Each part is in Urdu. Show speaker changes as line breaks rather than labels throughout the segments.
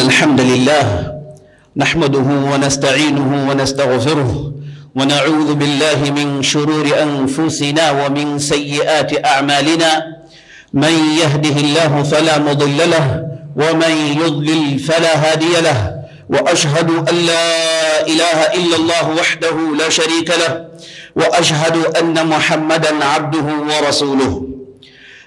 الحمد لله نحمده ونستعينه ونستغفره ونعوذ بالله من شرور أنفسنا ومن سيئات أعمالنا من يهده الله فلا مضل له ومن يضلل فلا هادي له وأشهد أن لا إله إلا الله وحده لا شريك له وأشهد أن محمدا عبده ورسوله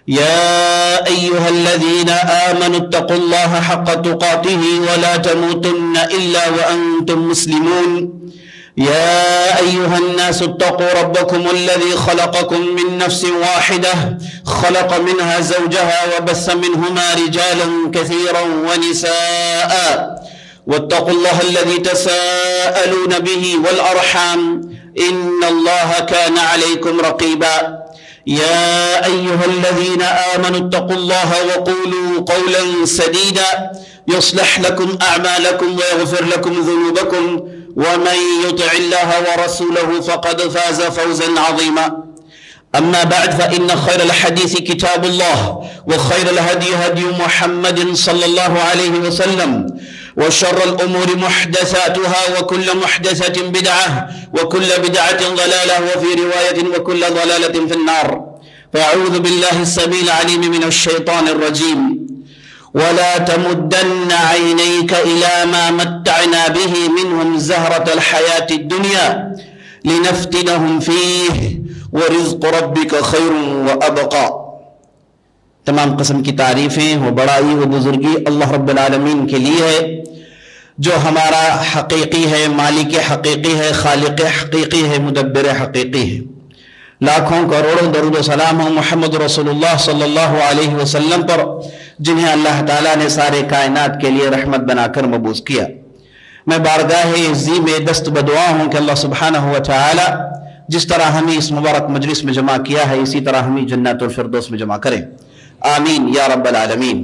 يا أيها الذين آمنوا اتقوا الله حق تقاته ولا تموتن إلا وأنتم مسلمون يا أيها الناس اتقوا ربكم الذي خلقكم من نفس واحدة خلق منها زوجها وبث منهما رجالا كثيرا ونساء واتقوا الله الذي تساءلون به والأرحام إن الله كان عليكم رقيبا يا أيها الذين آمنوا اتقوا الله وقولوا قولا سديدا يصلح لكم أعمالكم ويغفر لكم ذنوبكم ومن يطع الله ورسوله فقد فاز فوزا عظيما أما بعد فإن خير الحديث كتاب الله وخير الهدي هدي محمد صلى الله عليه وسلم وشر الأمور محدثاتها وكل محدثة بدعة وكل بدعة ضلالة وفي رواية وكل ضلالة في النار فأعوذ بالله السميع العليم من الشيطان الرجيم ولا تمدن عينيك إلى ما متعنا به منهم زهرة الحياة الدنيا لنفتنهم فيه ورزق ربك خير وأبقى. تمام قسم کی تعریفیں و بڑائی و بزرگی اللہ رب العالمین کے لیے ہے جو ہمارا حقیقی ہے، مالک حقیقی ہے، خالق حقیقی ہے، مدبر حقیقی ہے. لاکھوں کروڑوں درود و سلام ہوں محمد رسول اللہ صلی اللہ علیہ وسلم پر جنہیں اللہ تعالیٰ نے سارے کائنات کے لیے رحمت بنا کر مبعوث کیا. میں بارگاہ عزی میں دست بدعا ہوں کہ اللہ سبحانہ و تعالی جس طرح ہمیں اس مبارک مجلس میں جمع کیا ہے اسی طرح ہمیں جنت الفردوس میں جمع کریں، آمین یا رب العالمین.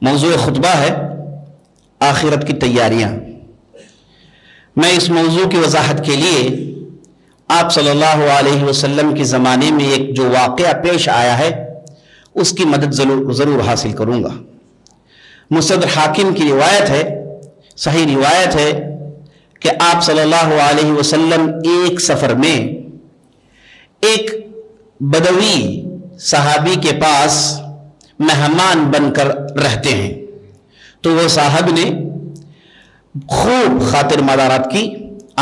موضوع خطبہ ہے آخرت کی تیاریاں. میں اس موضوع کی وضاحت کے لیے آپ صلی اللہ علیہ وسلم کے زمانے میں ایک جو واقعہ پیش آیا ہے اس کی مدد ضرور حاصل کروں گا. مستدرک حاکم کی روایت ہے، صحیح روایت ہے کہ آپ صلی اللہ علیہ وسلم ایک سفر میں ایک بدوی صحابی کے پاس مہمان بن کر رہتے ہیں. تو وہ صاحب نے خوب خاطر مدارات کی،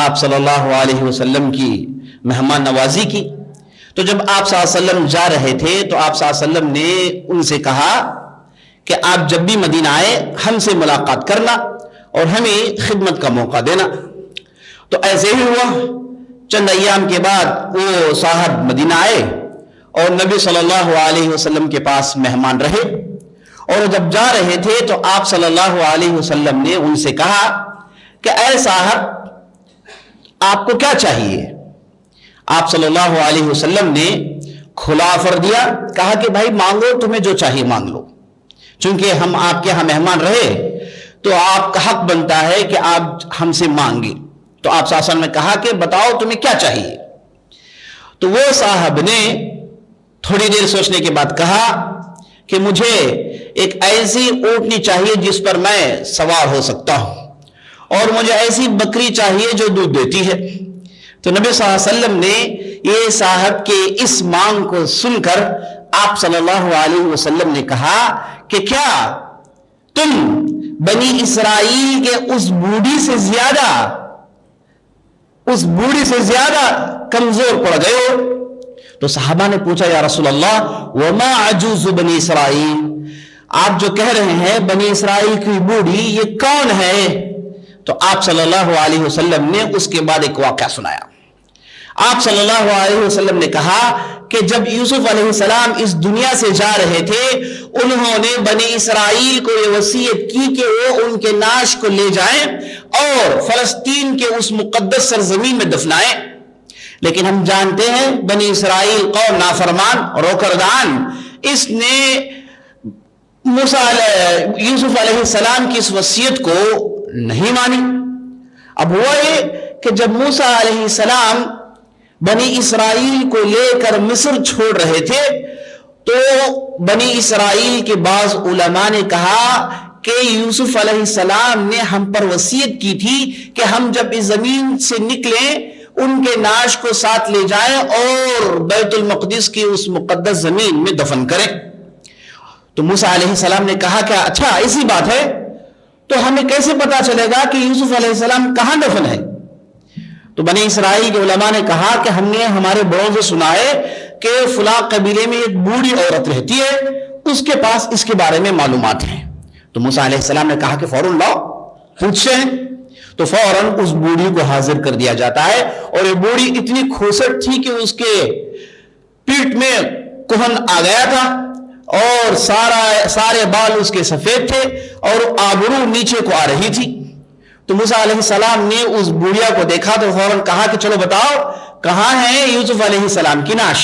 آپ صلی اللہ علیہ وسلم کی مہمان نوازی کی. تو جب آپ صلی اللہ علیہ وسلم جا رہے تھے تو آپ صلی اللہ علیہ وسلم نے ان سے کہا کہ آپ جب بھی مدینہ آئے ہم سے ملاقات کرنا اور ہمیں خدمت کا موقع دینا. تو ایسے ہی ہوا. چند ایام کے بعد وہ صاحب مدینہ آئے اور نبی صلی اللہ علیہ وسلم کے پاس مہمان رہے. اور جب جا رہے تھے تو آپ صلی اللہ علیہ وسلم نے ان سے کہا کہ اے صاحب آپ کو کیا چاہیے؟ آپ صلی اللہ علیہ وسلم نے کھلا آفر دیا، کہا کہ بھائی مانگو، تمہیں جو چاہیے مانگ لو. چونکہ ہم آپ کے ہاں مہمان رہے تو آپ کا حق بنتا ہے کہ آپ ہم سے مانگیں. تو آپ صلی اللہ علیہ وسلم نے کہا کہ بتاؤ تمہیں کیا چاہیے. تو وہ صاحب نے تھوڑی دیر سوچنے کے بعد کہا کہ مجھے ایک ایسی اونٹنی چاہیے جس پر میں سوار ہو سکتا ہوں، اور مجھے ایسی بکری چاہیے جو دودھ دیتی ہے. تو نبی صلی اللہ علیہ وسلم نے یہ صاحب کے اس مانگ کو سن کر آپ صلی اللہ علیہ وسلم نے کہا کہ کیا تم بنی اسرائیل کے اس بوڑھی سے زیادہ کمزور پڑ گئے ہو؟ تو صحابہ نے پوچھا یا رسول اللہ وما عجوز بنی اسرائیل، آپ جو کہہ رہے ہیں بنی اسرائیل کی بوڑھی یہ کون ہے؟ تو آپ صلی اللہ علیہ وسلم نے اس کے بعد ایک واقعہ سنایا. آپ صلی اللہ علیہ وسلم نے کہا کہ جب یوسف علیہ السلام اس دنیا سے جا رہے تھے انہوں نے بنی اسرائیل کو یہ وصیت کی کہ وہ ان کے نعش کو لے جائیں اور فلسطین کے اس مقدس سرزمین میں دفنائیں. لیکن ہم جانتے ہیں بنی اسرائیل قوم نافرمان روکردان، اس نے یوسف علیہ السلام کی اس وصیت کو نہیں مانی. اب ہوا یہ کہ جب موسیٰ علیہ السلام بنی اسرائیل کو لے کر مصر چھوڑ رہے تھے تو بنی اسرائیل کے بعض علماء نے کہا کہ یوسف علیہ السلام نے ہم پر وصیت کی تھی کہ ہم جب اس زمین سے نکلیں ان کے نعش کو ساتھ لے جائیں اور بیت المقدس کی اس مقدس زمین میں دفن کریں. تو موسیٰ علیہ السلام نے کہا کہ اچھا ایسی بات ہے تو ہمیں کیسے پتا چلے گا کہ یوسف علیہ السلام کہاں دفن ہے؟ تو بنی اسرائیل کے علماء نے کہا کہ ہم نے ہمارے بڑوں سے سنا ہے کہ فلاں قبیلے میں ایک بوڑھی عورت رہتی ہے، اس کے پاس اس کے بارے میں معلومات ہیں. تو موسیٰ علیہ السلام نے کہا کہ فوراً لاؤ پوچھیں. تو فوراً اس بوڑھی کو حاضر کر دیا جاتا ہے، اور یہ بوڑھی اتنی کھوسٹ تھی کہ اس کے پیٹ میں کہن آ گیا تھا اور سارے بال اس کے سفید تھے اور آبرو نیچے کو آ رہی تھی. تو موسیٰ علیہ السلام نے اس بوڑھیا کو دیکھا تو فوراً کہا کہ چلو بتاؤ کہاں ہے یوسف علیہ السلام کی نعش،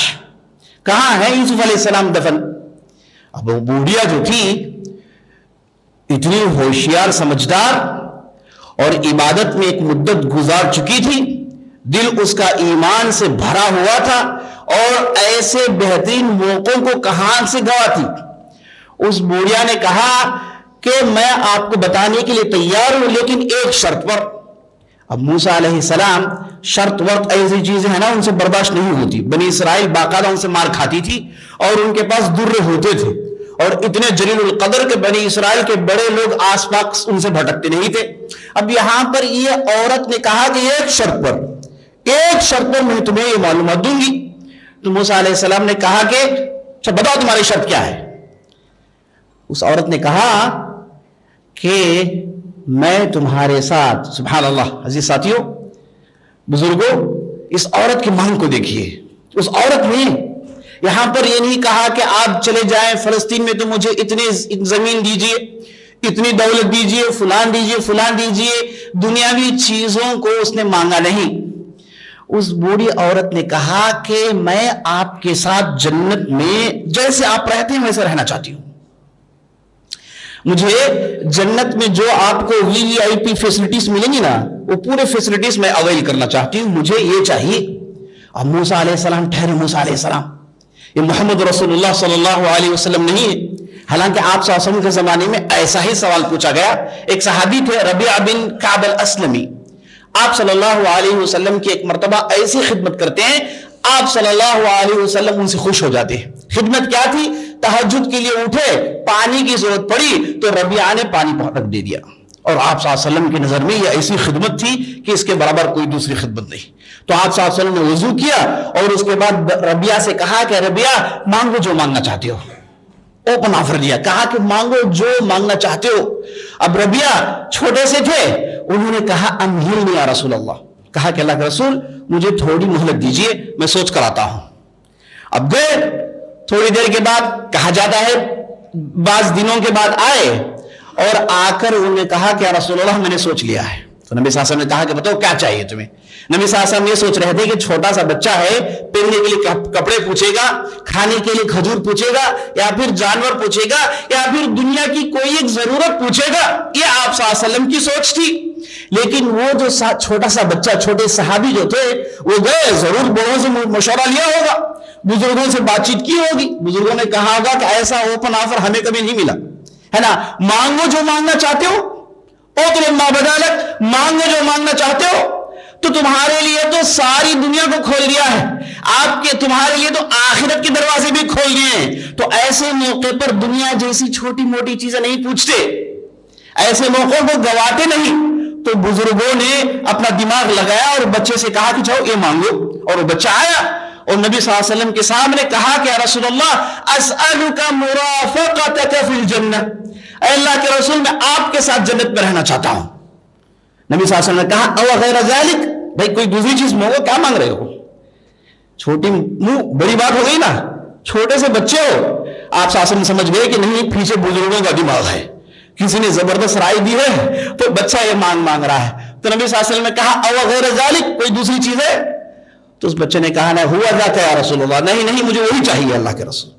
کہاں ہے یوسف علیہ السلام دفن. اب وہ بوڑھیا جو تھی اتنی ہوشیار سمجھدار اور عبادت میں ایک مدت گزار چکی تھی، دل اس کا ایمان سے بھرا ہوا تھا اور ایسے بہترین موقعوں کو کہاں سے گواتی. اس بوڑھیا نے کہا کہ میں آپ کو بتانے کے لیے تیار ہوں لیکن ایک شرط پر. اب موسیٰ علیہ السلام شرط وقت ایسی چیزیں ہیں نا ان سے برداشت نہیں ہوتی. بنی اسرائیل باقاعدہ ان سے مار کھاتی تھی اور ان کے پاس درے ہوتے تھے اور اتنے جلیل القدر کے بنی اسرائیل کے بڑے لوگ آس پاس ان سے بھٹکتے نہیں تھے. اب یہاں پر یہ عورت نے کہا کہ ایک شرط پر میں تمہیں یہ معلومات دوں گی. تو موسیٰ علیہ السلام نے کہا کہ اچھا بتاؤ تمہاری شرط کیا ہے. اس عورت نے کہا کہ میں تمہارے ساتھ، سبحان اللہ عزیز ساتھیوں بزرگوں، اس عورت کی مانگ کو دیکھیے. اس عورت نے یہاں پر یہ نہیں کہا کہ آپ چلے جائیں فلسطین میں تو مجھے اتنی زمین دیجئے، اتنی دولت دیجئے، فلان دیجئے، دنیاوی چیزوں کو اس نے مانگا نہیں. اس بوڑھی عورت نے کہا کہ میں آپ کے ساتھ جنت میں جیسے آپ رہتے ہیں ویسے رہنا چاہتی ہوں. مجھے جنت میں جو آپ کو VIP فیسلٹیز ملیں گی نا وہ پورے فیسلٹیز میں اویل کرنا چاہتی ہوں، مجھے یہ چاہیے. اب موسیٰ علیہ السلام ٹھہرے. موسیٰ علیہ السلام یہ محمد رسول اللہ صلی اللہ علیہ وسلم نہیں ہے. حالانکہ آپ صلی اللہ علیہ وسلم کے زمانے میں ایسا ہی سوال پوچھا گیا. ایک صحابی تھے ربیعہ بن کعب الاسلمی، آپ صلی اللہ علیہ وسلم کی ایک مرتبہ ایسی خدمت کرتے ہیں آپ صلی اللہ علیہ وسلم ان سے خوش ہو جاتے ہیں. خدمت کیا تھی؟ تہجد کے لیے اٹھے، پانی کی ضرورت پڑی تو ربیعہ نے پانی رکھ دے دیا، اور آپ صلی اللہ علیہ وسلم کی نظر میں یہ ایسی خدمت تھی کہ اس کے برابر کوئی دوسری خدمت نہیں. تو آپ صلی اللہ علیہ وسلم نے وضو کیا اور اس کے بعد ربیعہ سے کہا کہ ربیعہ مانگو جو مانگنا چاہتے ہو. اوپن آفر دیا، کہا کہ مانگو جو مانگنا چاہتے ہو. اب ربیعہ چھوٹے سے تھے، انہوں نے کہا امہلنی یا رسول اللہ، کہا کہ اللہ کے رسول مجھے تھوڑی مہلت دیجئے میں سوچ کر آتا ہوں. اب گئے، تھوڑی دیر کے بعد کہا جاتا ہے بعض دنوں کے بعد آئے اور آ کر انہوں نے کہا کہ یا رسول اللہ میں نے سوچ لیا ہے. تو نبی صلی اللہ علیہ وسلم نے کہا کہ بتاؤ کیا چاہیے تمہیں. نبی صلی اللہ علیہ وسلم یہ سوچ رہے تھے کہ چھوٹا سا بچہ ہے، پہننے کے لیے کپڑے پوچھے گا، کھانے کے لیے کھجور پوچھے گا، یا پھر جانور پوچھے گا، یا پھر دنیا کی کوئی ایک ضرورت پوچھے گا. یہ آپ صلی اللہ علیہ وسلم کی سوچ تھی. لیکن وہ جو چھوٹا سا بچہ، چھوٹے صحابی جو تھے وہ گئے، ضرور بڑوں سے مشورہ لیا ہوگا، بزرگوں سے بات چیت کی ہوگی. بزرگوں نے کہا ہوگا کہ ایسا اوپن آفر ہمیں کبھی نہیں ملا ہے نا. مانگو جو مانگنا چاہتے ہو، اطلب ما بدالک، مانگو جو مانگنا چاہتے ہو. تو تمہارے لیے تو ساری دنیا کو کھول دیا ہے، آپ کے تمہارے لیے تو آخرت کے دروازے بھی کھول دیے ہیں. تو ایسے موقع پر دنیا جیسی چھوٹی موٹی چیزیں نہیں پوچھتے، ایسے موقعوں کو گواتے نہیں. تو بزرگوں نے اپنا دماغ لگایا اور بچے سے کہا کہ جاؤ یہ مانگو. اور وہ بچہ آیا اور نبی صلی اللہ علیہ وسلم کے سامنے کہا کہ یا رسول اللہ اسألک مرافقتک فی الجنہ، اے اللہ کے رسول میں آپ کے ساتھ جنت میں رہنا چاہتا ہوں. نبی صلی اللہ علیہ وسلم نے کہا او غیر ذالک، بھائی کوئی دوسری چیز مانگو، کیا مانگ رہے ہو؟ چھوٹی منہ بڑی بات ہو گئی نا، چھوٹے سے بچے ہو. آپ صلی اللہ علیہ وسلم سمجھ گئے کہ نہیں پیچھے بزرگوں کا دماغ ہے، کسی نے زبردست رائے دی ہے تو بچہ یہ مانگ رہا ہے. تو نبی صلی اللہ علیہ وسلم نے کہا او غیر ذالک، کوئی دوسری چیز ہے؟ تو اس بچے نے کہا نہ ہوا ذاک یا رسول اللہ، نہیں مجھے وہی چاہیے اللہ کے رسول.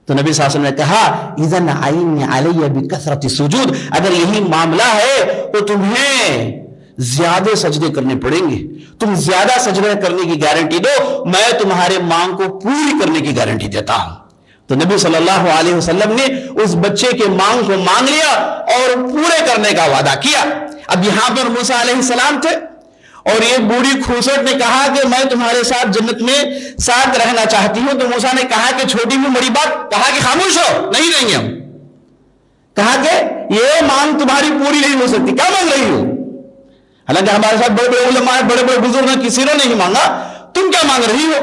تو نبی صلی اللہ علیہ وسلم نے کہا اذن عینی علی بکثرۃ السجود، اگر یہی معاملہ ہے تو تمہیں زیادہ سجدے کرنے پڑیں گے، تم زیادہ سجدے کرنے کی گارنٹی دو، میں تمہارے مانگ کو پوری کرنے کی گارنٹی دیتا ہوں. تو نبی صلی اللہ علیہ وسلم نے اس بچے کے مانگ کو مانگ لیا اور پورے کرنے کا وعدہ کیا. اب یہاں پر موسیٰ علیہ السلام تھے اور یہ بوڑھی کھوسٹ نے کہا کہ میں تمہارے ساتھ جنت میں ساتھ رہنا چاہتی ہوں. تو موسیٰ نے کہا کہ چھوٹی بھی بڑی بات, کہا کہ خاموش ہو, نہیں رہیں گے ہم. کہا کہ یہ مانگ تمہاری پوری نہیں ہو سکتی, کیا مانگ رہی ہو؟ حالانکہ ہمارے ساتھ بڑے بڑے علماء, بڑے بڑے بزرگ ہیں, کسی نے نہیں مانگا, تم کیا مانگ رہی ہو؟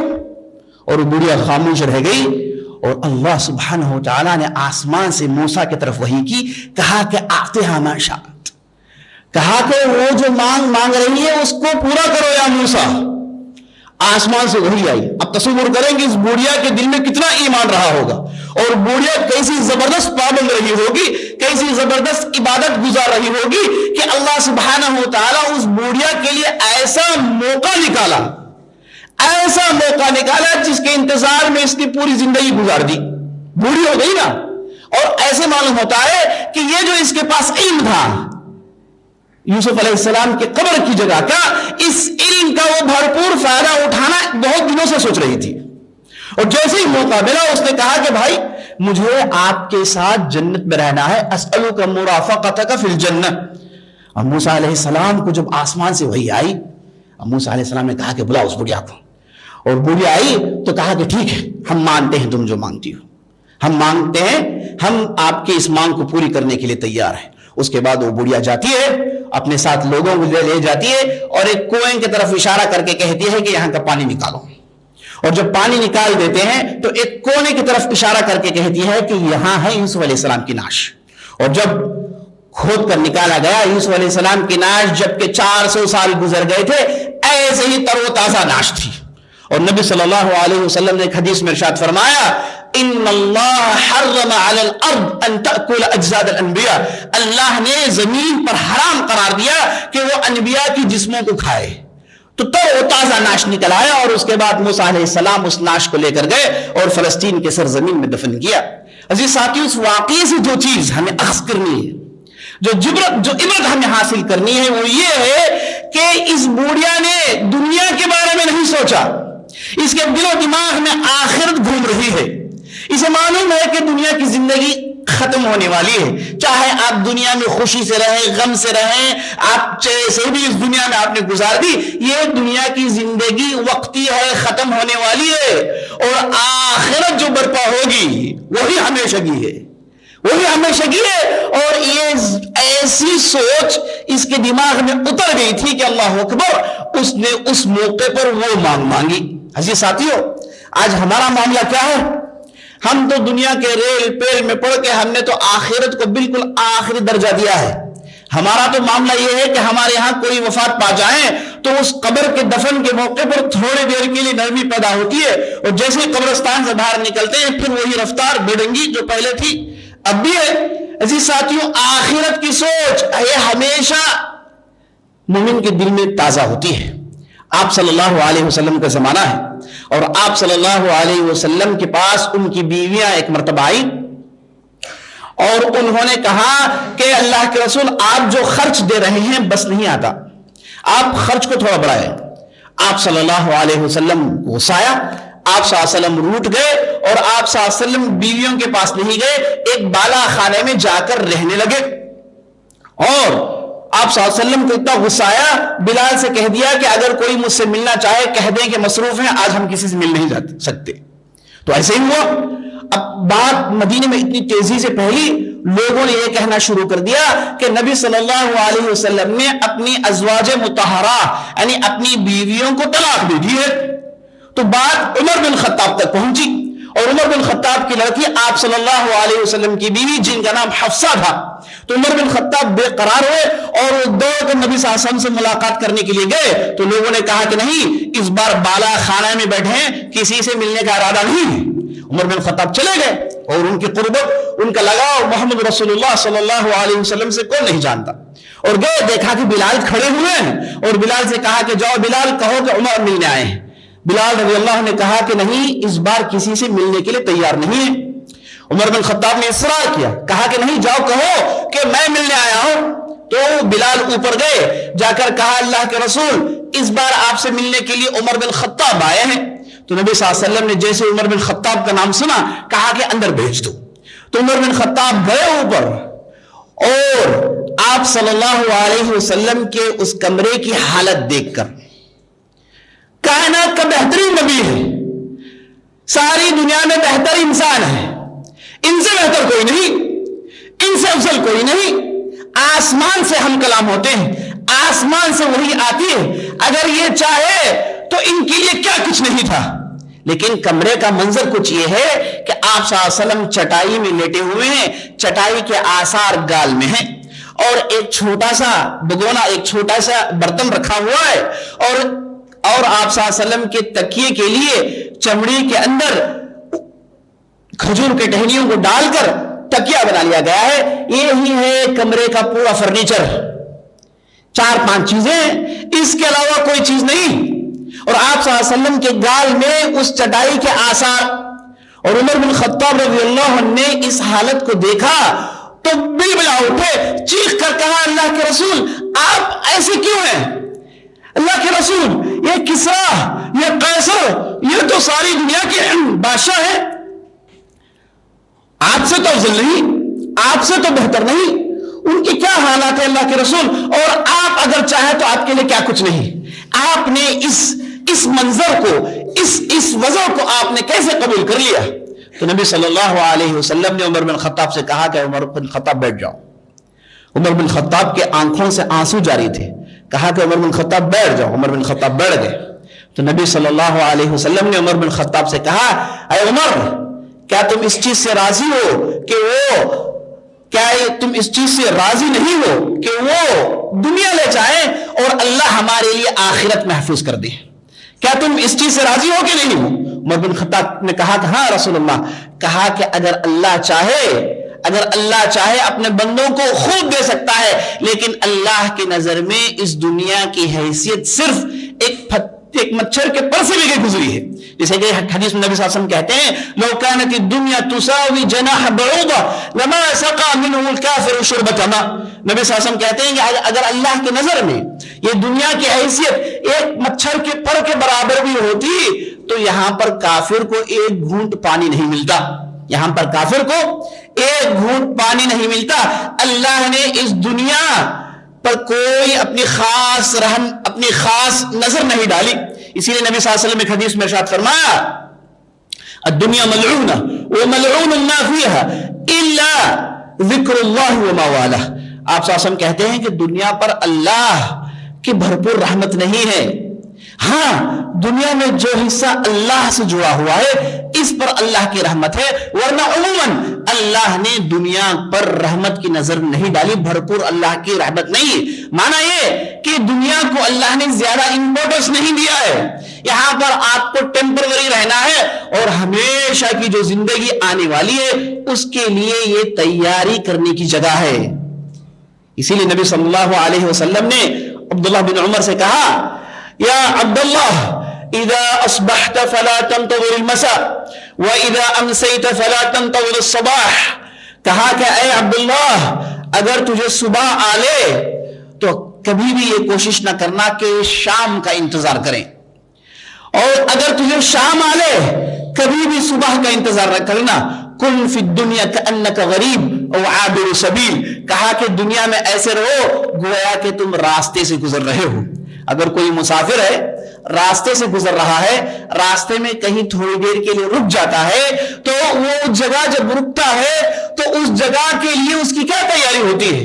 اور بڑھیا خاموش رہ گئی. اور اللہ سبحانہ و تعالیٰ نے آسمان سے موسیٰ کی طرف وحی کی, کہا کہ آتیہا ما شاءت, کہا کہ وہ جو مانگ رہی ہے اس کو پورا کرو یا موسیٰ. آسمان سے وحی آئی. اب تصور کریں کہ اس بوڑھیا کے دل میں کتنا ایمان رہا ہوگا, اور بوڑھیا کیسی زبردست پابند رہی ہوگی, کیسی زبردست عبادت گزار رہی ہوگی کہ اللہ سبحانہ و تعالیٰ اس بوڑھیا کے لیے ایسا موقع نکالا جس کے انتظار میں اس کی پوری زندگی گزار دی. بوڑھی ہو گئی نا, اور ایسے معلوم ہوتا ہے کہ یہ جو اس کے پاس علم تھا یوسف علیہ السلام کے قبر کی جگہ کا, اس علم کا وہ بھرپور فائدہ اٹھانا بہت دنوں سے سوچ رہی تھی. اور جیسے ہی موقع ملا اس نے کہا کہ بھائی مجھے آپ کے ساتھ جنت میں رہنا ہے, اسألک مرافقتک فی الجنہ. اور موسیٰ علیہ السلام کو جب آسمان سے وحی آئی, موسیٰ علیہ السلام نے کہا کہ بلا اس بڑھیا کو. اور بڑھیا آئی تو کہا کہ ٹھیک ہے, ہم مانتے ہیں تم جو مانگتی ہو, ہم مانگتے ہیں, ہم آپ کی اس مانگ کو پوری کرنے کے لیے تیار ہیں. اس کے بعد وہ بڑھیا جاتی ہے, اپنے ساتھ لوگوں کو لے جاتی ہے اور ایک کنویں کی طرف اشارہ کر کے کہتی ہے کہ یہاں کا پانی نکالو. اور جب پانی نکال دیتے ہیں تو ایک کونے کی طرف اشارہ کر کے کہتی ہے کہ یہاں ہے یوسف علیہ السلام کی نعش. اور جب کھود کر نکالا گیا یوسف علیہ السلام کی نعش, جبکہ 400 سال گزر گئے تھے, ایسے ہی تر و تازہ نعش تھی. اور نبی صلی اللہ علیہ وسلم نے ایک حدیث میں ارشاد فرمایا, ان اللہ حرم علی الارض ان تأکل اجساد الانبیاء, اللہ نے زمین پر حرام قرار دیا کہ وہ انبیاء کی جسموں کو کھائے. تو تر و تازہ نعش نکل آیا, اور اس کے بعد موسیٰ علیہ السلام اس نعش کو لے کر گئے اور فلسطین کے سرزمین میں دفن کیا. عزیز ساتھیو, اس واقعے سے جو چیز ہمیں اخذ کرنی ہے, جو عبرت ہمیں حاصل کرنی ہے, وہ یہ ہے کہ اس بوڑھیا نے دنیا کے بارے میں نہیں سوچا. اس کے دل و دماغ میں آخرت گھوم رہی ہے. اسے معلوم ہے کہ دنیا کی زندگی ختم ہونے والی ہے, چاہے آپ دنیا میں خوشی سے رہیں, غم سے رہیں, آپ جیسے بھی اس دنیا میں آپ نے گزار دی, یہ دنیا کی زندگی وقتی ہے, ختم ہونے والی ہے. اور آخرت جو برپا ہوگی وہی ہمیشگی ہے, وہی ہمیشگی ہے. اور یہ ایسی سوچ اس کے دماغ میں اتر گئی تھی کہ اللہ اکبر, اس نے اس موقع پر وہ مانگی. عزیز ساتھیو, آج ہمارا معاملہ کیا ہے؟ ہم تو دنیا کے ریل پیل میں پڑھ کے ہم نے تو آخرت کو بالکل آخری درجہ دیا ہے. ہمارا تو معاملہ یہ ہے کہ ہمارے ہاں کوئی وفات پا جائیں تو اس قبر کے دفن کے موقع پر تھوڑی دیر کے لیے نرمی پیدا ہوتی ہے, اور جیسے ہی قبرستان سے باہر نکلتے ہیں پھر وہی رفتار بڑھنگی جو پہلے تھی اب بھی ہے. عزیز ساتھیوں, آخرت کی سوچ یہ ہمیشہ مومن کے دل میں تازہ ہوتی ہے. آپ صلی اللہ علیہ وسلم کا زمانہ ہے, اور آپ صلی اللہ علیہ وسلم کے پاس ان کی بیویاں ایک مرتبہ آئی اور انہوں نے کہا کہ اللہ کے رسول, آپ جو خرچ دے رہے ہیں بس نہیں آتا, آپ خرچ کو تھوڑا بڑھائیں. آپ صلی اللہ علیہ وسلم غصہ آیا, آپ صلی اللہ علیہ وسلم روٹ گئے, اور آپ صلی اللہ علیہ وسلم بیویوں کے پاس نہیں گئے, ایک بالا خانے میں جا کر رہنے لگے. اور آپ صلی اللہ علیہ وسلم کو اتنا غصہ آیا, بلال سے کہہ دیا کہ اگر کوئی مجھ سے ملنا چاہے کہہ دیں کہ مصروف ہیں, آج ہم کسی سے مل نہیں سکتے. تو ایسے ہی ہوا. اب بات مدینے میں اتنی تیزی سے پھیلی, لوگوں نے یہ کہنا شروع کر دیا کہ نبی صلی اللہ علیہ وسلم نے اپنی ازواج مطہرہ یعنی اپنی بیویوں کو طلاق دے دی ہے. تو بات عمر بن خطاب تک پہنچی, اور عمر بن خطاب کی لڑکی آپ صلی اللہ علیہ وسلم کی بیوی جن کا نام حفصہ تھا. تو عمر بن خطاب بے قرار ہوئے اور وہ دوڑ کر نبی صلی اللہ علیہ وسلم سے ملاقات کرنے کے لیے گئے. تو لوگوں نے کہا کہ نہیں, اس بار بالا خانہ میں بیٹھے ہیں, کسی سے ملنے کا ارادہ نہیں ہے. عمر بن خطاب چلے گئے, اور ان کی قربت, ان کا لگاؤ محمد رسول اللہ صلی اللہ علیہ وسلم سے کون نہیں جانتا. اور گئے, دیکھا کہ بلال کھڑے ہوئے ہیں, اور بلال سے کہا کہ جاؤ بلال کہو کہ عمر ملنے آئے ہیں. بلال رضی اللہ نے کہا کہ نہیں, اس بار کسی سے ملنے کے لیے تیار نہیں ہے. عمر بن خطاب نے اصرار کیا, کہا کہ نہیں, جاؤ کہو کہ میں ملنے آیا ہوں. تو بلال اوپر گئے, جا کر کہا اللہ کے رسول, اس بار آپ سے ملنے کے لیے عمر بن خطاب آئے ہیں. تو نبی صلی اللہ علیہ وسلم نے جیسے عمر بن خطاب کا نام سنا کہا کہ اندر بھیج دو. تو عمر بن خطاب گئے اوپر اور آپ صلی اللہ علیہ وسلم کے اس کمرے کی حالت دیکھ کر, کائنات کا بہترین نبی ہے, ساری دنیا میں بہتر انسان ہے, ان سے بہتر کوئی نہیں, ان سے افضل کوئی نہیں, آسمان سے ہم کلام ہوتے ہیں, آسمان سے وہی آتی ہے, اگر یہ چاہے تو ان کے لیے کیا کچھ نہیں تھا. لیکن کمرے کا منظر کچھ یہ ہے کہ آپ صلی اللہ علیہ وسلم چٹائی میں لیٹے ہوئے ہیں, چٹائی کے آثار گال میں ہیں, اور ایک چھوٹا سا بگونا, ایک چھوٹا سا برتن رکھا ہوا ہے, اور آپ صلی اللہ علیہ وسلم کے تکیے کے لیے چمڑی کے اندر کھجور کے ٹہنیوں کو ڈال کر تکیہ بنا لیا گیا ہے. یہی ہے کمرے کا پورا فرنیچر, 4-5 چیزیں, اس کے علاوہ کوئی چیز نہیں. اور آپ صلی اللہ علیہ وسلم کے گال میں اس چٹائی کے آثار. اور عمر بن خطاب رضی اللہ عنہ نے اس حالت کو دیکھا تو بلبلا اٹھے, چیخ کر کہا اللہ کے رسول آپ ایسے کیوں ہیں؟ اللہ کے رسول یہ کسرا, یہ قیصر, یہ تو ساری دنیا کے بادشاہ ہیں, آپ سے تو افضل نہیں, آپ سے تو بہتر نہیں, ان کی کیا حالات ہے اللہ کے رسول, اور آپ اگر چاہیں تو آپ کے لیے کیا کچھ نہیں. آپ نے اس منظر کو, اس وضع کو آپ نے کیسے قبول کر لیا؟ تو نبی صلی اللہ علیہ وسلم نے عمر بن خطاب سے کہا کہ عمر بن خطاب بیٹھ جاؤ. عمر بن خطاب کے آنکھوں سے آنسو جاری تھے, کہا کہ عمر بن خطاب بیٹھ جاؤ. عمر بن خطاب بیٹھ گئے. تو نبی صلی اللہ علیہ وسلم نے عمر بن خطاب سے کہا اے عمر, کیا تم اس چیز سے راضی ہو کہ کیا تم اس چیز سے راضی نہیں ہو کہ وہ دنیا لے جائیں اور اللہ ہمارے لیے آخرت محفوظ کر دے؟ کیا تم اس چیز سے راضی ہو کہ نہیں ہو؟ عمر بن خطاب نے کہا کہ ہاں رسول اللہ. کہا کہ اگر اللہ چاہے اپنے بندوں کو خوب دے سکتا ہے, لیکن اللہ کی نظر میں اس دنیا کی حیثیت صرف ایک مچھر کے پر سے بھی گزری ہے. جیسے کہ حدیث میں نبی صلی اللہ علیہ وسلم کہتے ہیں لو كانت الدنيا تساوي جناح بعوضة لما سقى منه الكافر شربة ماء. نبی صلی اللہ علیہ وسلم کہتے ہیں کہ اگر اللہ کی نظر میں یہ دنیا کی حیثیت ایک مچھر کے پر کے برابر بھی ہوتی تو یہاں پر کافر کو ایک گھونٹ پانی نہیں ملتا, یہاں پر کافر کو ایک گھونٹ پانی نہیں ملتا. اللہ نے اس دنیا پر کوئی اپنی خاص رحم, اپنی خاص نظر نہیں ڈالی. اسی لیے نبی صلی اللہ علیہ وسلم نے حدیث میں ارشاد فرمایا الدنیا ملعونہ وملعون ما فیها الا ذکر اللہ وما والہ. آپ صلی اللہ علیہ وسلم کہتے ہیں کہ دنیا پر اللہ کی بھرپور رحمت نہیں ہے, ہاں دنیا میں جو حصہ اللہ سے جڑا ہوا ہے اس پر اللہ کی رحمت ہے, ورنہ عموماً اللہ نے دنیا پر رحمت کی نظر نہیں ڈالی, بھرپور اللہ کی رحمت نہیں. معنی یہ کہ دنیا کو اللہ نے زیادہ امپورٹنس نہیں دیا ہے, یہاں پر آپ کو ٹیمپرری رہنا ہے اور ہمیشہ کی جو زندگی آنے والی ہے اس کے لیے یہ تیاری کرنے کی جگہ ہے. اسی لیے نبی صلی اللہ علیہ وسلم نے عبداللہ بن عمر سے کہا یا عبداللہ اذا اصبحت فلا تنتظر المساء واذا امسیت فلا تنتظر الصباح. کہا کہ اے عبداللہ اگر تجھے صبح آ لے تو کبھی بھی یہ کوشش نہ کرنا کہ شام کا انتظار کریں, اور اگر تجھے شام آ لے کبھی بھی صبح کا انتظار نہ کرنا. کن فی الدنیا کأنک غریب او عابر سبیل. کہا کہ دنیا میں ایسے رہو گویا کہ تم راستے سے گزر رہے ہو. اگر کوئی مسافر ہے راستے سے گزر رہا ہے, راستے میں کہیں تھوڑی دیر کے لیے رک جاتا ہے تو وہ جگہ جب رکتا ہے تو اس جگہ کے لیے اس کی کیا تیاری ہوتی ہے؟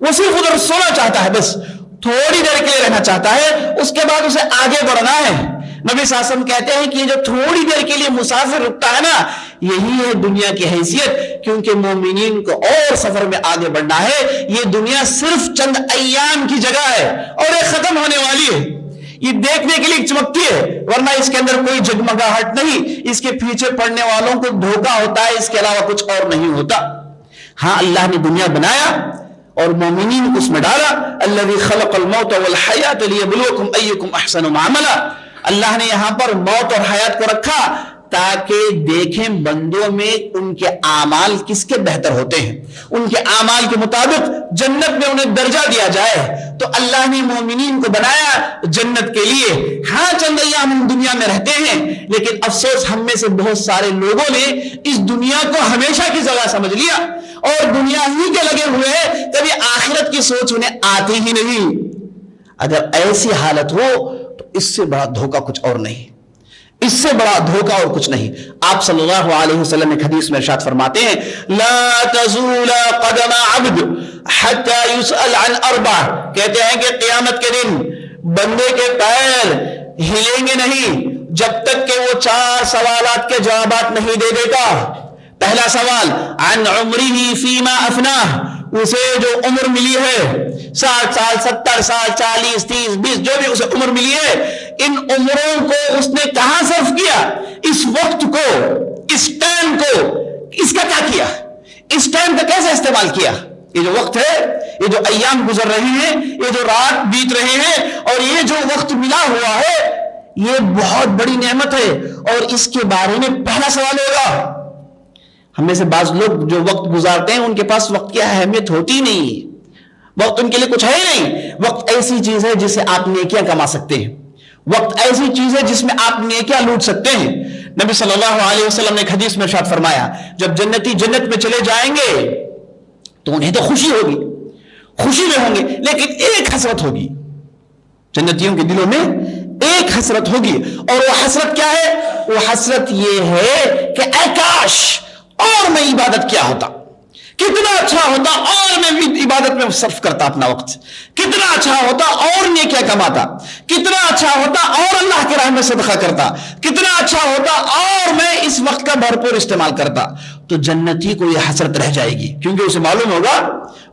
وہ صرف ادھر سونا چاہتا ہے, بس تھوڑی دیر کے لیے رہنا چاہتا ہے, اس کے بعد اسے آگے بڑھنا ہے. نبی صلی اللہ علیہ وسلم کہتے ہیں کہ یہ جو تھوڑی دیر کے لیے مسافر رکتا ہے نا, یہی ہے دنیا کی حیثیت, کیونکہ مومنین کو اور سفر میں آگے بڑھنا ہے. یہ دنیا صرف چند ایام کی جگہ ہے اور یہ ختم ہونے والی ہے. یہ دیکھنے کے لیے چمکتی ہے ورنہ اس کے اندر کوئی جگمگاہٹ نہیں, اس کے پیچھے پڑنے والوں کو دھوکہ ہوتا ہے, اس کے علاوہ کچھ اور نہیں ہوتا. ہاں اللہ نے دنیا بنایا اور مومنین کو اس میں ڈالا. الذی خلق الموت والحیات لیبلوکم ایکم احسن عملا. اللہ نے یہاں پر موت اور حیات کو رکھا تاکہ دیکھیں بندوں میں ان کے اعمال کس کے بہتر ہوتے ہیں، ان کے اعمال کے مطابق جنت میں انہیں درجہ دیا جائے۔ تو اللہ نے مومنین کو بنایا جنت کے لیے۔ ہاں چند ایام ہم دنیا میں رہتے ہیں، لیکن افسوس ہم میں سے بہت سارے لوگوں نے اس دنیا کو ہمیشہ کی جگہ سمجھ لیا اور دنیا ہی کے لگے ہوئے ہیں، کبھی آخرت کی سوچ انہیں آتی ہی نہیں۔ اگر ایسی حالت ہو تو اس سے بڑا دھوکہ کچھ اور نہیں، اس سے بڑا دھوکہ اور کچھ نہیں۔ آپ صلی اللہ علیہ وسلم ایک حدیث میں ارشاد فرماتے ہیں لا تزول قدم عبد حتى يسأل عن اربع، کہتے ہیں کہ قیامت کے دن بندے کے پیر ہلیں گے نہیں جب تک کہ وہ 4 سوالات کے جوابات نہیں دے دیتا۔ پہلا سوال عن عمره فيما افناه، اسے جو عمر ملی ہے 60 سال 70 سال 40 30 20 جو بھی اسے عمر ملی ہے، ان عمروں کو اس نے کہاں صرف کیا، اس وقت کو، اس ٹائم کو، اس کا کیا کیا، اس ٹائم کا کیسے استعمال کیا۔ یہ جو وقت ہے، یہ جو ایام گزر رہے ہیں، یہ جو رات بیت رہے ہیں، اور یہ جو وقت ملا ہوا ہے، یہ بہت بڑی نعمت ہے، اور اس کے بارے میں پہلا سوال ہوگا۔ ہم میں سے بعض لوگ جو وقت گزارتے ہیں ان کے پاس وقت کی اہمیت ہوتی نہیں، وقت ان کے لیے کچھ ہے ہی نہیں۔ وقت ایسی چیز ہے جس سے آپ نیکیاں کما سکتے ہیں، وقت ایسی چیز ہے جس میں آپ نیکیاں لوٹ سکتے ہیں۔ نبی صلی اللہ علیہ وسلم نے ایک حدیث میں ارشاد فرمایا جب جنتی جنت میں چلے جائیں گے تو انہیں تو خوشی ہوگی، خوشی میں ہوں گے، لیکن ایک حسرت ہوگی، جنتیوں کے دلوں میں ایک حسرت ہوگی، اور وہ حسرت کیا ہے؟ وہ حسرت یہ ہے کہ اے کاش اور میں عبادت کیا ہوتا، کتنا اچھا ہوتا اور میں عبادت میں صرف کرتا اپنا وقت، کتنا اچھا ہوتا اور نیکیاں کماتا، کتنا اچھا ہوتا اور اللہ کے راہ میں صدقہ کرتا، کتنا اچھا ہوتا اور میں اس وقت کا بھرپور استعمال کرتا۔ تو جنتی کو یہ حسرت رہ جائے گی، کیونکہ اسے معلوم ہوگا،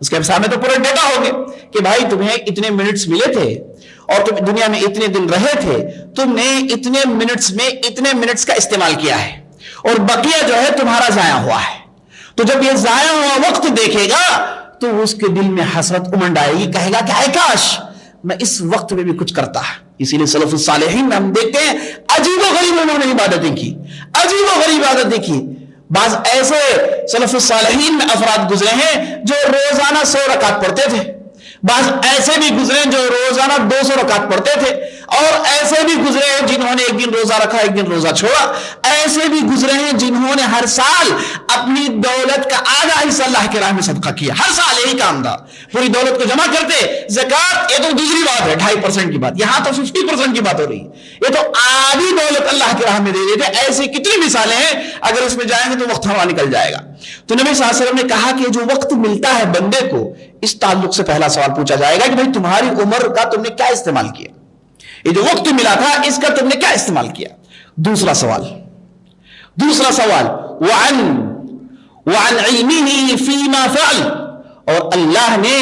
اس کے سامنے تو پورے ڈیٹا ہوگے کہ بھائی تمہیں اتنے منٹس ملے تھے اور تم دنیا میں اتنے دن رہے تھے، تم نے اتنے منٹس میں اتنے منٹس کا استعمال کیا ہے، اور بقیہ جو ہے تمہارا ضائع ہوا ہے۔ تو جب یہ ضائع ہوا وقت دیکھے گا تو اس کے دل میں حسرت امنڈ آئے گی، کہے گا کہ اے کاش میں اس وقت میں بھی کچھ کرتا۔ اسی لیے سلف الصالحین میں ہم دیکھتے ہیں عجیب و غریب انہوں نے عبادتیں کی، عجیب و غریب عبادتیں کی۔ بعض ایسے سلف الصالحین میں افراد گزرے ہیں جو روزانہ 100 رکعت پڑھتے تھے، بعض ایسے بھی گزرے جو روزانہ 200 رکعت پڑھتے تھے، اور ایسے بھی گزرے ہیں جنہوں نے ایک دن روزہ رکھا ایک دن روزہ چھوڑا، ایسے بھی گزرے ہیں جنہوں نے ہر سال اپنی دولت کا آدھا حصہ اللہ کے راہ میں صدقہ کیا، ہر سال یہی کام تھا، پوری دولت کو جمع کرتے۔ زکوٰۃ یہ تو دوسری بات ہے، 2.5% کی بات، یہاں تو 50% کی بات ہو رہی ہے، یہ تو آدھی دولت اللہ کے راہ میں دے دیتے۔ ایسی کتنی مثالیں ہیں، اگر اس میں جائیں گے تو وقت ہوا نکل جائے گا۔ تو نبی صلی اللہ علیہ وسلم نے کہا کہ جو وقت ملتا ہے بندے کو، اس تعلق سے پہلا سوال پوچھا جائے گا کہ بھائی تمہاری عمر کا تم نے کیا استعمال کیا، یہ جو وقت ملا تھا اس کا تم نے کیا استعمال کیا۔ دوسرا سوال وعن علمه فيما فعل، اور اللہ نے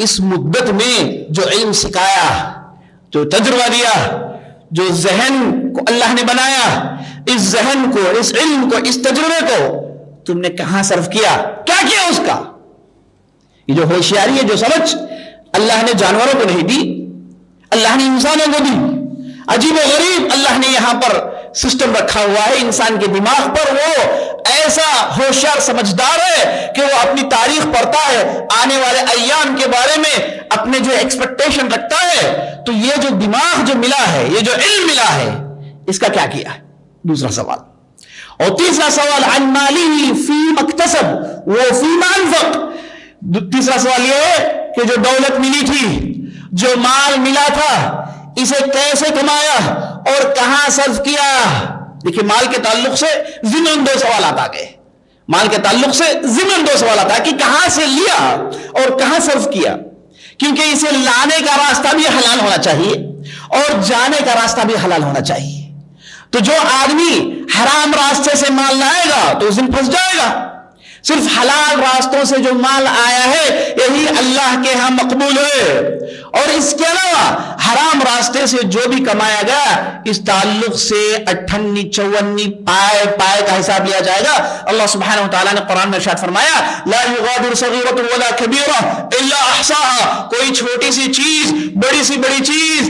اس مدت میں جو علم سکھایا، جو تجربہ دیا، جو ذہن کو اللہ نے بنایا، اس ذہن کو، اس علم کو، اس تجربے کو تم نے کہاں صرف کیا، کیا کیا اس کا۔ یہ جو ہوشیاری ہے، جو سمجھ اللہ نے جانوروں کو نہیں دی، اللہ نے انسانوں کو دی۔ عجیب و غریب اللہ نے یہاں پر سسٹم رکھا ہوا ہے انسان کے دماغ پر، وہ ایسا ہوشیار سمجھدار ہے کہ وہ اپنی تاریخ پڑھتا ہے، آنے والے ایام کے بارے میں اپنے جو ایکسپیکٹیشن رکھتا ہے۔ تو یہ جو دماغ جو ملا ہے، یہ جو علم ملا ہے، اس کا کیا کیا ہے؟ دوسرا سوال۔ اور تیسرا سوال عن ماله فيما اكتسب وفيما انفق، تیسرا سوال یہ ہے کہ جو دولت ملی تھی، جو مال ملا تھا، اسے کیسے کمایا اور کہاں صرف کیا۔ دیکھیں مال کے تعلق سے ضمن 2 سوالات آ گئے، مال کے تعلق سے ضمن 2 سوالات آ کہ کہاں سے لیا اور کہاں صرف کیا، کیونکہ اسے لانے کا راستہ بھی حلال ہونا چاہیے اور جانے کا راستہ بھی حلال ہونا چاہیے۔ تو جو آدمی حرام راستے سے مال لائے گا تو اس دن پھنس جائے گا۔ صرف حلال راستوں سے جو مال آیا ہے یہی اللہ کے ہاں مقبول ہے، اور اس کے علاوہ حرام راستے سے جو بھی کمایا گیا اس تعلق سے 58 54 پائے کا حساب لیا جائے گا۔ اللہ سبحانہ وتعالیٰ نے قرآن میں ارشاد فرمایا لا یغادر صغیرۃ ولا کبیرۃ الا احصاها، کوئی چھوٹی سی چیز، بڑی سی بڑی چیز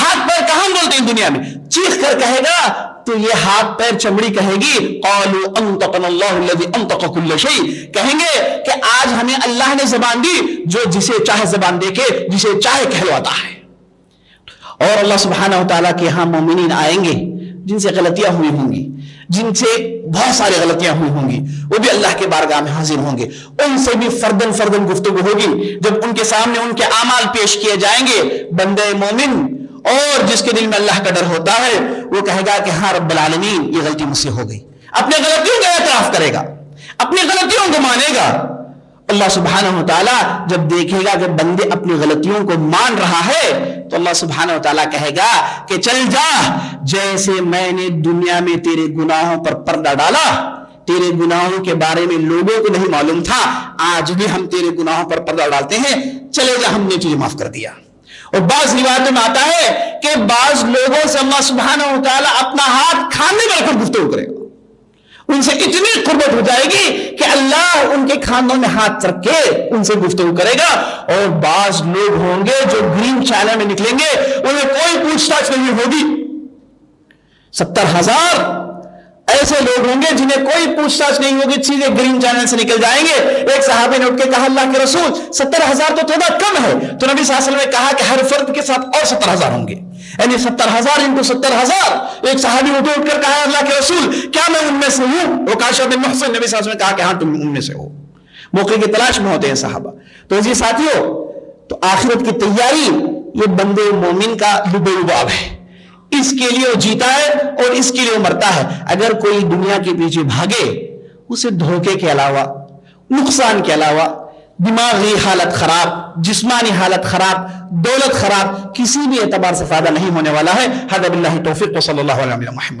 ہاتھ پیر کہاں بولتے ہیں دنیا میں، چیخ کر کہے گا تو یہ ہاتھ پیر چمڑی کہے گی قالوا انطقنا اللہ الذی انطق کل شیء، کہیں گے کہ آج ہمیں اللہ نے زبان دی جو جسے چاہے زبان دے کے جسے چاہے کہلواتا ہے۔ اور اللہ سبحانہ و تعالیٰ کے ہاں مومنین آئیں گے جن سے غلطیاں ہوئی ہوں گی، جن سے بہت ساری غلطیاں ہوئی ہوں گی، وہ بھی اللہ کے بارگاہ میں حاضر ہوں گے، ان سے بھی فردن فردن گفتگو ہوگی۔ جب ان کے سامنے ان کے اعمال پیش کیے جائیں گے، بندے مومن اور جس کے دل میں اللہ کا ڈر ہوتا ہے وہ کہے گا کہ ہاں رب العالمین یہ غلطی مجھ سے ہو گئی، اپنے غلطیوں کا اعتراف کرے گا، اپنی غلطیوں کو مانے گا۔ اللہ سبحانہ و تعالیٰ جب دیکھے گا کہ بندے اپنی غلطیوں کو مان رہا ہے تو اللہ سبحانہ و تعالیٰ کہے گا کہ چل جا، جیسے میں نے دنیا میں تیرے گناہوں پر پردہ ڈالا، تیرے گناہوں کے بارے میں لوگوں کو نہیں معلوم تھا، آج بھی ہم تیرے گناہوں پر پردہ ڈالتے ہیں، چلے جا ہم نے تجھے معاف کر دیا۔ اور بعض روایتوں میں آتا ہے کہ بعض لوگوں سے اللہ سبحانہ و تعالیٰ اپنا ہاتھ کھانے میں رکھ کر گفتگو کرے گا، ان سے اتنی قربت ہو جائے گی کہ اللہ ان کے کھانوں میں ہاتھ رکھ کے ان سے گفتگو کرے گا۔ اور بعض لوگ ہوں گے جو گرین چینل میں نکلیں گے، انہیں کوئی پوچھ تاچھ نہیں ہوگی۔ 70,000 ایسے لوگ ہوں گے جنہیں کوئی پوچھ تاچھ نہیں ہوگی، سیدھے گرین چینل سے نکل جائیں گے۔ ایک صحابی نے اٹھ کے کہا اللہ کے رسول 70,000 تو تھوڑا کم ہے، تو نبی صلی اللہ علیہ وسلم نے کہا کہ ہر فرد کے ساتھ اور 70,000 ہوں گے، یعنی 70,000 انٹو 70,000۔ ایک صحابی اٹھ کر کہا اللہ کے رسول کیا میں ان میں سے ہوں؟ عکاشہ بن محصن، نبی صلی اللہ علیہ وسلم نے کہا کہ ہاں تم ان میں سے ہو۔ موقع کی تلاش میں ہوتے ہیں صحابہ۔ تو یہ ساتھیوں، تو آخرت کی تیاری یہ بندے مومن کا لباب ہے، اس کے لیے وہ جیتا ہے اور اس کے لیے وہ مرتا ہے۔ اگر کوئی دنیا کے پیچھے بھاگے، اسے دھوکے کے علاوہ، نقصان کے علاوہ، دماغی حالت خراب، جسمانی حالت خراب، دولت خراب، کسی بھی اعتبار سے فائدہ نہیں ہونے والا ہے۔ ھذا باللہ توفیق، صلی اللہ علیہ وسلم محمد۔